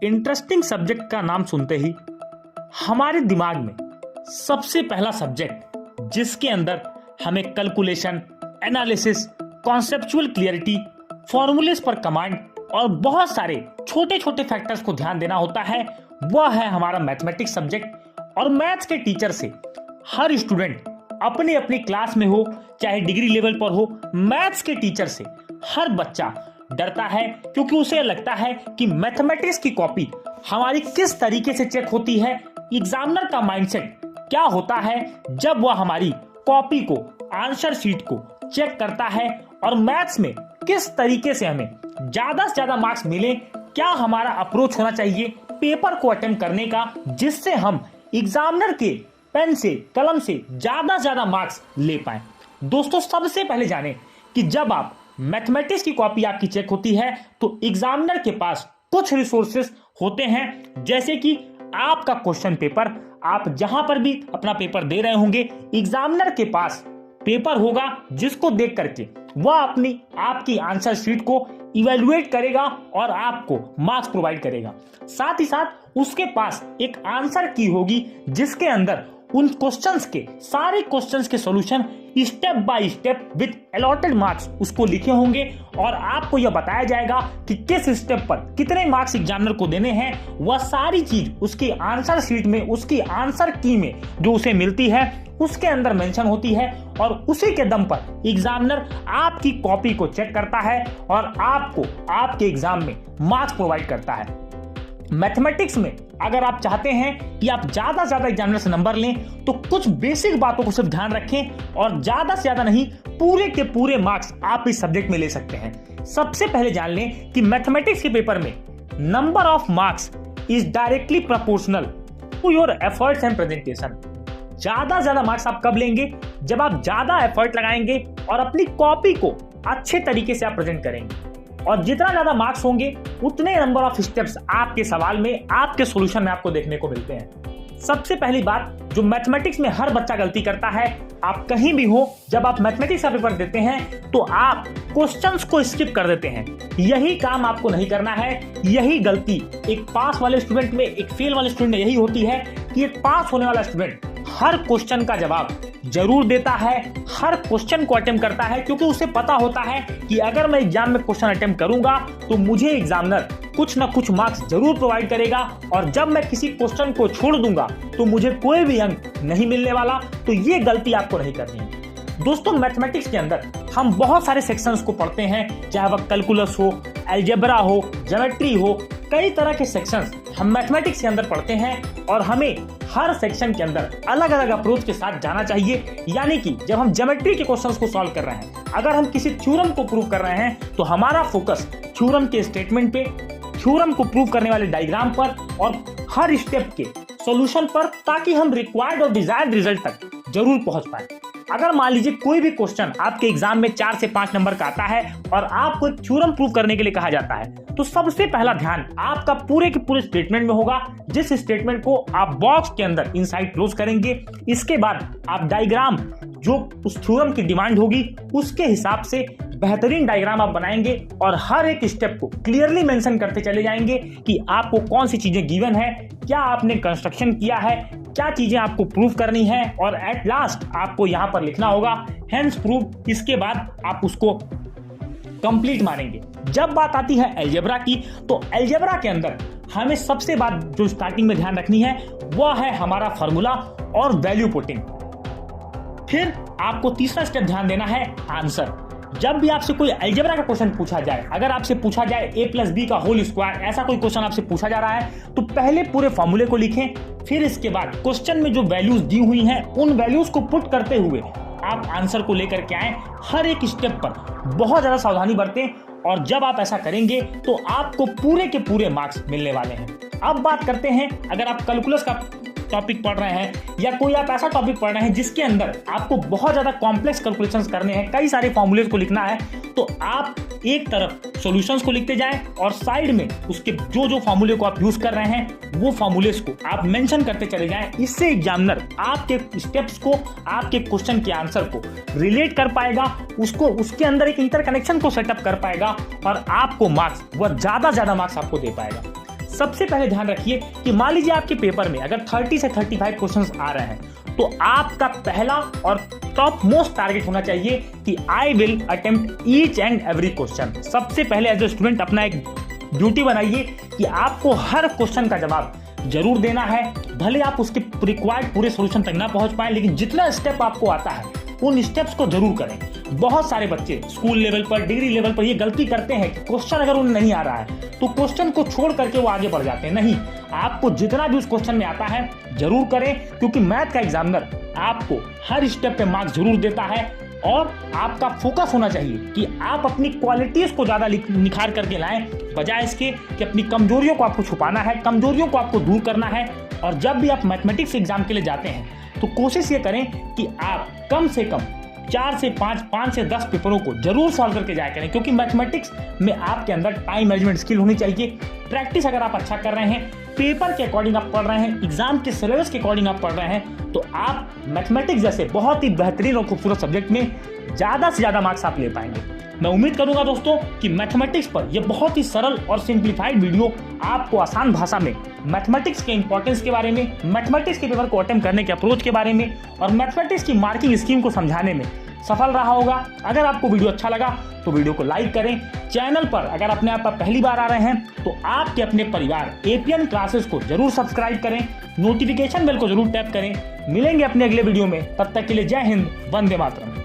Interesting subject का नाम सुनते ही हमारे दिमाग में सबसे पहला सब्जेक्ट जिसके अंदर हमें calculation, analysis, conceptual clarity, formulas पर कमांड और बहुत सारे छोटे छोटे फैक्टर्स को ध्यान देना होता है, वह है हमारा मैथमेटिक्स सब्जेक्ट। और मैथ्स के टीचर से हर स्टूडेंट अपनी अपनी क्लास में हो, चाहे डिग्री लेवल पर हो, मैथ्स के टीचर से हर बच्चा डरता है, क्योंकि उसे लगता है कि मैथमेटिक्स की कॉपी हमारी किस तरीके से चेक होती है, एग्जामिनर का माइंडसेट क्या होता है जब वह हमारी कॉपी को, आंसर शीट को चेक करता है, और मैथ्स में किस तरीके से हमें ज्यादा से ज्यादा मार्क्स मिले, क्या हमारा अप्रोच होना चाहिए पेपर को अटेम्प्ट करने का, जिससे हम एग्जामिनर के पेन से, कलम से ज्यादा मार्क्स ले पाए। दोस्तों, सबसे पहले जाने कि जब आप मैथमेटिक्स की कॉपी आपकी चेक होती है तो एग्जामिनर के पास कुछ रिसोर्सेस होते हैं, जैसे कि आपका क्वेश्चन पेपर। आप जहां पर भी अपना पेपर दे रहे होंगे, एग्जामिनर के पास पेपर होगा जिसको देख करके वह अपनी आपकी आंसर शीट को इवेलुएट करेगा और आपको मार्क्स प्रोवाइड करेगा। साथ ही साथ उसके पास एक आंसर की होगी जिसके अंदर उन क्वेश्चंस के, सारे क्वेश्चंस के solution step by step with allotted marks उसको लिखे होंगे, और आपको यह बताया जाएगा कि किस स्टेप पर कितने मार्क्स एग्जामिनर को देने हैं। वह सारी चीज उसकी आंसर शीट में, उसकी आंसर की में जो उसे मिलती है उसके अंदर मेंशन होती है, और उसी के दम पर एग्जामिनर आपकी कॉपी को चेक करता है और आपको आपके एग्जाम में मार्क्स प्रोवाइड करता है। मैथमेटिक्स में अगर आप चाहते हैं कि आप ज्यादा से ज्यादा एग्जामिनर से नंबर लें तो कुछ बेसिक बातों को सिर्फ ध्यान रखें, और ज्यादा से ज्यादा नहीं, पूरे के पूरे मार्क्स आप इस सब्जेक्ट में ले सकते हैं। सबसे पहले जान लें कि मैथमेटिक्स के पेपर में number of marks is directly proportional to your efforts and presentation. ज्यादा से ज्यादा मार्क्स आप कब लेंगे? जब आप ज्यादा एफर्ट लगाएंगे और अपनी कॉपी को अच्छे तरीके से आप प्रेजेंट करेंगे, और जितना ज्यादा मार्क्स होंगे उतने नंबर ऑफ स्टेप्स आपके सवाल में, आपके सॉल्यूशन में आपको देखने को मिलते हैं। सबसे पहली बात जो मैथमेटिक्स में हर बच्चा गलती करता है, आप कहीं भी हो, जब आप मैथमेटिक्स का पेपर देते हैं तो आप क्वेश्चंस को स्किप कर देते हैं। यही काम आपको नहीं करना है। यही गलती एक पास वाले स्टूडेंट में, एक फेल वाले स्टूडेंट में यही होती है कि एक पास होने वाला स्टूडेंट हर क्वेश्चन का जवाब जरूर देता है, हर क्वेश्चन को अटेम्प्ट करता है, क्योंकि उसे पता होता है कि अगर मैं एग्जाम में क्वेश्चन अटेम्प्ट करूंगा तो मुझे एग्जामिनर कुछ ना कुछ मार्क्स जरूर प्रोवाइड करेगा, और जब मैं किसी क्वेश्चन को छोड़ दूंगा तो मुझे कोई भी अंक नहीं मिलने वाला। तो ये गलती आपको नहीं करनी है। दोस्तों, मैथमेटिक्स के अंदर हम बहुत सारे सेक्शंस को पढ़ते हैं, चाहे वह कैलकुलस हो, अलजेब्रा हो, ज्योमेट्री हो, कई तरह के सेक्शंस हम मैथमेटिक्स के अंदर पढ़ते हैं, और हमें हर सेक्शन के अंदर अलग अलग अप्रोच के साथ जाना चाहिए। यानी कि जब हम ज्योमेट्री के क्वेश्चंस को सॉल्व कर रहे हैं, अगर हम किसी थ्योरम को प्रूव कर रहे हैं तो हमारा फोकस थ्योरम के स्टेटमेंट पे, थ्योरम को प्रूव करने वाले डायग्राम पर और हर स्टेप के सॉल्यूशन पर, ताकि हम रिक्वायर्ड और डिजायर्ड रिजल्ट तक जरूर पहुंच पाए। अगर मान लीजिए कोई भी क्वेश्चन आपके एग्जाम में 4 से 5 नंबर का आता है और आपको थ्योरम प्रूव करने के लिए कहा जाता है, तो सबसे पहला ध्यान आपका पूरे के पूरे स्टेटमेंट में होगा, जिस स्टेटमेंट को आप बॉक्स के अंदर इनसाइड क्लोज करेंगे। इसके बाद आप डायग्राम जो उस थ्योरम की डिमांड होगी उसके हिसाब से बेहतरीन डायग्राम आप बनाएंगे, और हर एक स्टेप को क्लियरली मेंशन करते चले जाएंगे कि आपको कौन सी चीजें गिवन है, क्या आपने कंस्ट्रक्शन किया है, क्या चीजें आपको प्रूव करनी है, और एट लास्ट आपको यहां पर लिखना होगा हेंस प्रूव। इसके बाद आप उसको कंप्लीट मानेंगे। जब बात आती है अलजेब्रा की, तो अलजेब्रा के अंदर हमें सबसे बात जो स्टार्टिंग में ध्यान रखनी है वह है हमारा फार्मूला और वैल्यू पुटिंग। फिर आपको तीसरा स्टेप ध्यान देना है आंसर। जब भी आपसे कोई अलजेब्रा का क्वेश्चन पूछा जाए, अगर आपसे पूछा जाए a+b का होल स्क्वायर, ऐसा कोई क्वेश्चन आपसे पूछा जा रहा है, तो पहले पूरे फॉर्मूले को लिखें। फिर इसके बाद क्वेश्चन में जो वैल्यूज दी हुई हैं उन वैल्यूज को पुट करते हुए आप आंसर को लेकर के आए। हर एक स्टेप पर बहुत ज्यादा सावधानी बरतें, और जब आप ऐसा करेंगे तो आपको पूरे के पूरे मार्क्स मिलने वाले हैं। अब बात करते हैं, अगर आप कैलकुलस का टॉपिक पढ़ रहे हैं या कोई आप ऐसा टॉपिक पढ़ रहे हैं जिसके अंदर आपको बहुत ज्यादा कॉम्प्लेक्स कैलकुलेशंस करने हैं, कई सारे फॉर्मूलेज को लिखना है, तो आप एक तरफ सॉल्यूशंस को लिखते जाएं और साइड में उसके जो जो फॉर्मूले को आप यूज कर रहे हैं वो फॉर्मूलेज को आप मेंशन करते चले जाएं। इससे एग्जामिनर आपके स्टेप्स को, आपके क्वेश्चन के आंसर को रिलेट कर पाएगा, उसको उसके अंदर एक इंटरकनेक्शन को सेटअप कर पाएगा, और आपको मार्क्स, वह ज्यादा मार्क्स आपको दे पाएगा। सबसे पहले ध्यान रखिए कि मान लीजिए आपके पेपर में अगर 30 से 35 क्वेश्चंस आ रहे हैं तो आपका पहला और टॉप मोस्ट टारगेट होना चाहिए कि I will attempt each and every question. सबसे पहले एज ए स्टूडेंट अपना एक ड्यूटी बनाइए कि आपको हर क्वेश्चन का जवाब जरूर देना है। भले आप उसके रिक्वायर्ड पूरे सोल्यूशन तक ना पहुंच पाए, लेकिन जितना स्टेप आपको आता है उन स्टेप्स को जरूर करें। बहुत सारे बच्चे स्कूल लेवल पर, डिग्री लेवल पर ये गलती करते हैं कि क्वेश्चन अगर उन्हें नहीं आ रहा है तो क्वेश्चन को छोड़ करके वो आगे बढ़ जाते हैं। नहीं, आपको जितना भी उस क्वेश्चन में आता है जरूर करें, क्योंकि मैथ का एग्जामिनर आपको हर स्टेप पे मार्क्स जरूर देता है। और आपका फोकस होना चाहिए कि आप अपनी क्वालिटीज को ज्यादा निखार करके लाएं, बजाय इसके कि अपनी कमजोरियों को आपको छुपाना है, कमजोरियों को आपको दूर करना है। और जब भी आप मैथमेटिक्स एग्जाम के लिए जाते हैं तो कोशिश ये करें कि आप कम से कम 4 से 5 से 10 पेपरों को जरूर सॉल्व करके जाया करें, क्योंकि मैथमेटिक्स में आपके अंदर टाइम मैनेजमेंट स्किल होनी चाहिए। प्रैक्टिस अगर आप अच्छा कर रहे हैं, पेपर के अकॉर्डिंग आप पढ़ रहे हैं, एग्जाम के सिलेबस के अकॉर्डिंग आप पढ़ रहे हैं, तो आप मैथमेटिक्स जैसे बहुत ही बेहतरीन और खूबसूरत सब्जेक्ट में ज़्यादा से ज़्यादा मार्क्स आप ले पाएंगे। मैं उम्मीद करूंगा दोस्तों कि मैथमेटिक्स पर यह बहुत ही सरल और सिंप्लीफाइड वीडियो आपको आसान भाषा में मैथमेटिक्स के इंपॉर्टेंस के बारे में, मैथमेटिक्स के पेपर को अटेम्प्ट करने के अप्रोच के बारे में और मैथमेटिक्स की मार्किंग स्कीम को समझाने में सफल रहा होगा। अगर आपको वीडियो अच्छा लगा तो वीडियो को लाइक करें। चैनल पर अगर अपने आप पहली बार आ रहे हैं तो आपके अपने परिवार एपीएन क्लासेस को जरूर सब्सक्राइब करें, नोटिफिकेशन बेल को जरूर टैप करें। मिलेंगे अपने अगले वीडियो में, तब तक के लिए जय हिंद, वंदे मातरम।